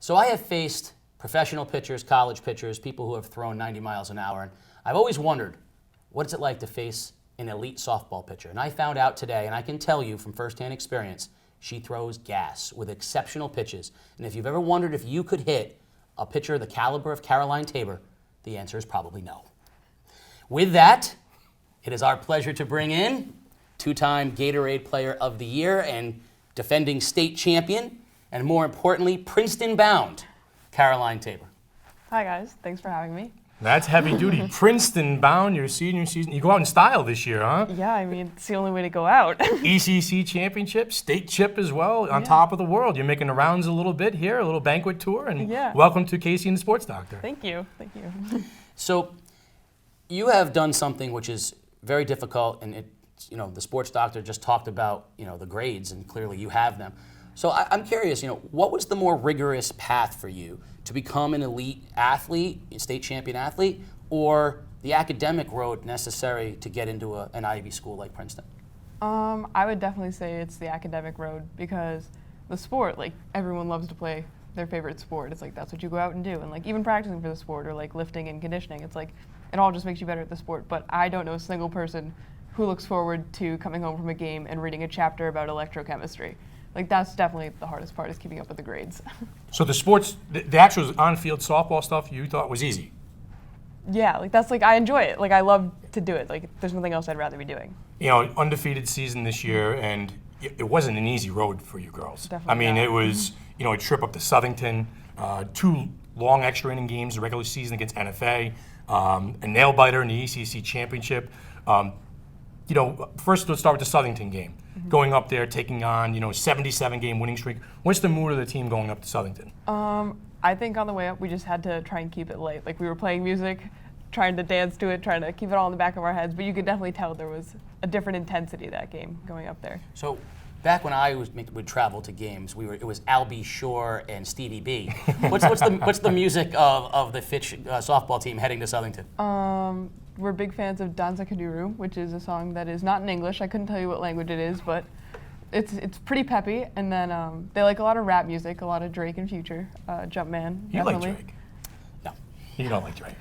So I have faced professional pitchers, college pitchers, people who have thrown 90 miles an hour, and I've always wondered, what is it like to face an elite softball pitcher? And I found out today, and I can tell you from firsthand experience, she throws gas with exceptional pitches. And if you've ever wondered if you could hit a pitcher the caliber of Caroline Tabor, the answer is probably no. With that, it is our pleasure to bring in two-time Gatorade Player of the Year and defending state champion, and more importantly, Princeton-bound, Caroline Tabor. Hi guys, thanks for having me. That's heavy duty. Princeton bound, your senior season. You go out in style this year, huh? Yeah, I mean, it's the only way to go out. ECC championship, state chip as well, on top of the world. You're making the rounds a little bit here, a little banquet tour, and welcome to Casey and the Sports Doctor. Thank you. So you have done something which is very difficult, and the Sports Doctor just talked about the grades, and clearly you have them. So I'm curious, what was the more rigorous path for you to become an elite athlete, a state champion athlete, or the academic road necessary to get into an Ivy school like Princeton? I would definitely say it's the academic road, because the sport, everyone loves to play their favorite sport. It's that's what you go out and do. And even practicing for the sport, or lifting and conditioning, it's it all just makes you better at the sport. But I don't know a single person who looks forward to coming home from a game and reading a chapter about electrochemistry. That's definitely the hardest part, is keeping up with the grades. So the sports, the actual on-field softball stuff you thought was easy? Yeah, that's I enjoy it. I love to do it. There's nothing else I'd rather be doing. Undefeated season this year, and it wasn't an easy road for you girls. Definitely it was, a trip up to Southington, 2 long extra inning games, the regular season against NFA, a nail biter in the ECC championship. First let's start with the Southington game. Going up there, taking on, 77-game winning streak. What's the mood of the team going up to Southington? I think on the way up, we just had to try and keep it light. We were playing music, trying to dance to it, trying to keep it all in the back of our heads, but you could definitely tell there was a different intensity that game going up there. So back when I would travel to games, it was Al B. Shore and Stevie B. What's the music of the Fitch softball team heading to Southington? We're big fans of Danza Kuduro, which is a song that is not in English. I couldn't tell you what language it is, but it's pretty peppy. And then they like a lot of rap music, a lot of Drake and Future, Jumpman. You definitely. like Drake? No. You don't like Drake.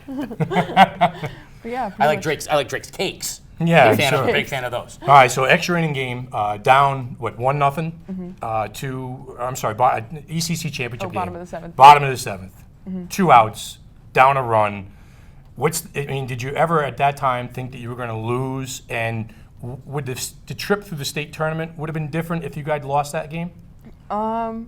But yeah, I like Drake's cakes. Yeah, Big fan of those. All right, so extra inning game, down 1-0 to ECC championship game. Bottom of the 7th. Bottom of the 7th. 2 outs, down a run. Did you ever at that time think that you were going to lose? And would the trip through the state tournament would have been different if you guys lost that game? I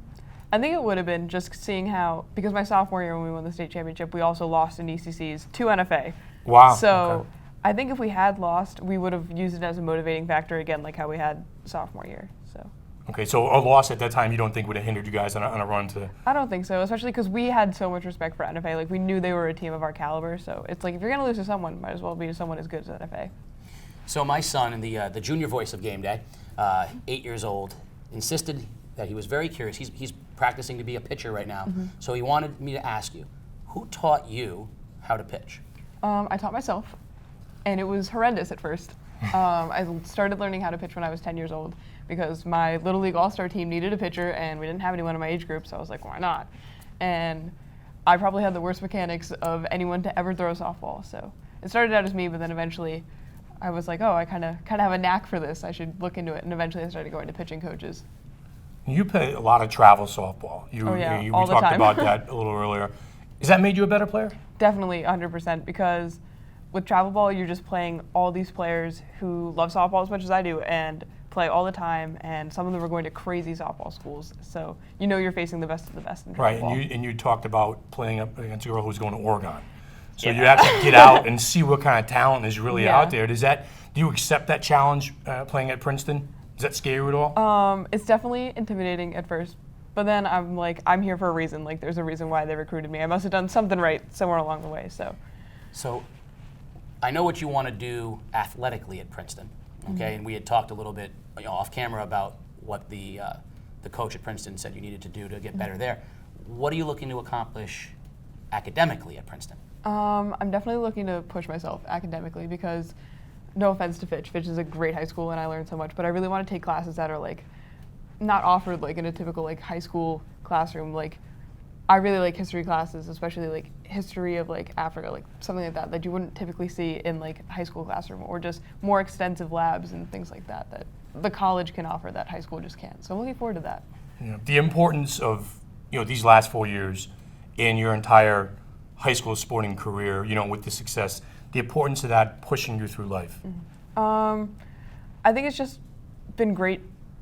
think it would have been, just seeing how, because my sophomore year when we won the state championship, we also lost in ECCs to NFA. Wow. So okay. I think if we had lost, we would have used it as a motivating factor again, like how we had sophomore year. So. Okay, so a loss at that time you don't think would have hindered you guys on a run to? I don't think so, especially because we had so much respect for NFA. We knew they were a team of our caliber, so it's if you're going to lose to someone, might as well be to someone as good as NFA. So my son, in the junior voice of game day, 8 years old, insisted that he was very curious. He's practicing to be a pitcher right now, so he wanted me to ask you, who taught you how to pitch? I taught myself, and it was horrendous at first. I started learning how to pitch when I was 10 years old, because my Little League All-Star team needed a pitcher, and we didn't have anyone in my age group, so I was like, why not? And I probably had the worst mechanics of anyone to ever throw a softball. So it started out as me, but then eventually I was like, oh, I kind of have a knack for this. I should look into it. And eventually I started going to pitching coaches. You play a lot of travel softball. Oh, yeah, we all the talked time. about that a little earlier. Has that made you a better player? Definitely, 100%, because with travel ball, you're just playing all these players who love softball as much as I do and play all the time, and some of them are going to crazy softball schools. So you're facing the best of the best in travel ball. And you talked about playing up against a girl who's going to Oregon. So you have to get out and see what kind of talent is really out there. Do you accept that challenge playing at Princeton? Does that scare you at all? It's definitely intimidating at first, but then I'm I'm here for a reason. There's a reason why they recruited me. I must have done something right somewhere along the way. So I know what you want to do athletically at Princeton, okay? And we had talked a little bit off camera about what the coach at Princeton said you needed to do to get better there. What are you looking to accomplish academically at Princeton? I'm definitely looking to push myself academically, because no offense to Fitch. Fitch is a great high school and I learned so much, but I really want to take classes that are not offered in a typical high school classroom. I really like history classes, especially like history of like Africa, like something like that you wouldn't typically see in like high school classroom, or just more extensive labs and things like that that the college can offer that high school just can't. So I'm looking forward to that. Yeah. The importance of these last 4 years in your entire high school sporting career, with the success, the importance of that pushing you through life. I think it's just been great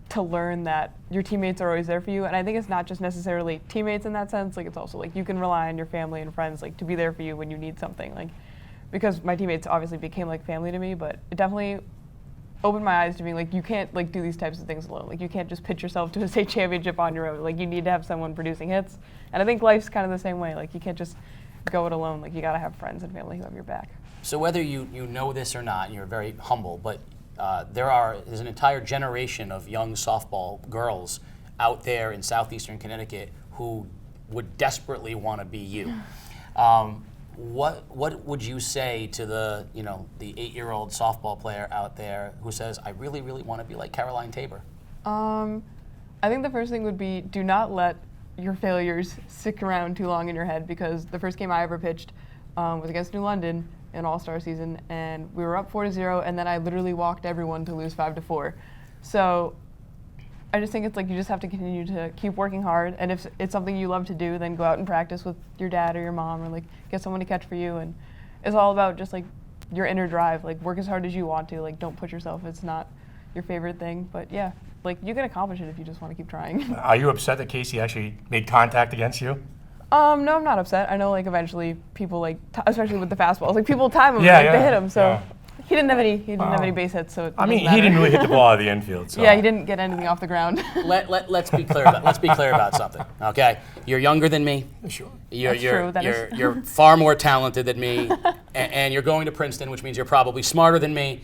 to learn that your teammates are always there for you, and I think it's not just necessarily teammates in that sense. Like, it's also like you can rely on your family and friends like to be there for you when you need something. Like, because my teammates obviously became like family to me, but it definitely opened my eyes to being like, you can't like do these types of things alone. Like, you can't just pitch yourself to a state championship on your own. Like, you need to have someone producing hits, and I think life's kind of the same way. Like, you can't just go it alone. Like, you gotta have friends and family who have your back. So whether you know this or not, and you're very humble, but there's an entire generation of young softball girls out there in southeastern Connecticut who would desperately want to be you. What would you say to the 8-year-old softball player out there who says, I really, really want to be like Caroline Tabor? I think the first thing would be, do not let your failures stick around too long in your head, because the first game I ever pitched was against New London in All-Star season, and we were up 4-0, and then I literally walked everyone to lose 5-4. So I just think it's like you just have to continue to keep working hard, and if it's something you love to do, then go out and practice with your dad or your mom, or like get someone to catch for you. And it's all about just like your inner drive. Like, work as hard as you want to. Like, don't push yourself if it's not your favorite thing. But yeah, like, you can accomplish it if you just want to keep trying. Are you upset that Casey actually made contact against you? No, I'm not upset. I know, like, eventually people like, especially with the fastballs, like people time them, Yeah, like yeah, they hit him. So yeah. he didn't have any base hits. So it I mean, doesn't matter. he didn't really hit the ball out of the infield. So. Yeah, he didn't get anything off the ground. Let's be clear about something. Okay, you're younger than me. Sure. That's true. You're far more talented than me, and you're going to Princeton, which means you're probably smarter than me.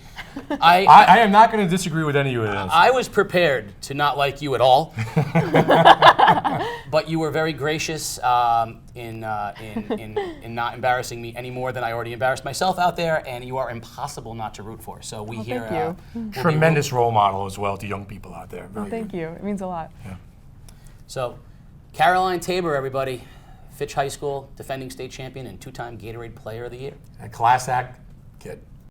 I am not going to disagree with any of this. I was prepared to not like you at all, but you were very gracious in not embarrassing me any more than I already embarrassed myself out there, and you are impossible not to root for. So Thank you. Tremendous role model as well to young people out there. Very Thank you. It means a lot. Yeah. So, Caroline Tabor, everybody, Fitch High School, defending state champion and 2-time Gatorade Player of the Year. A class act,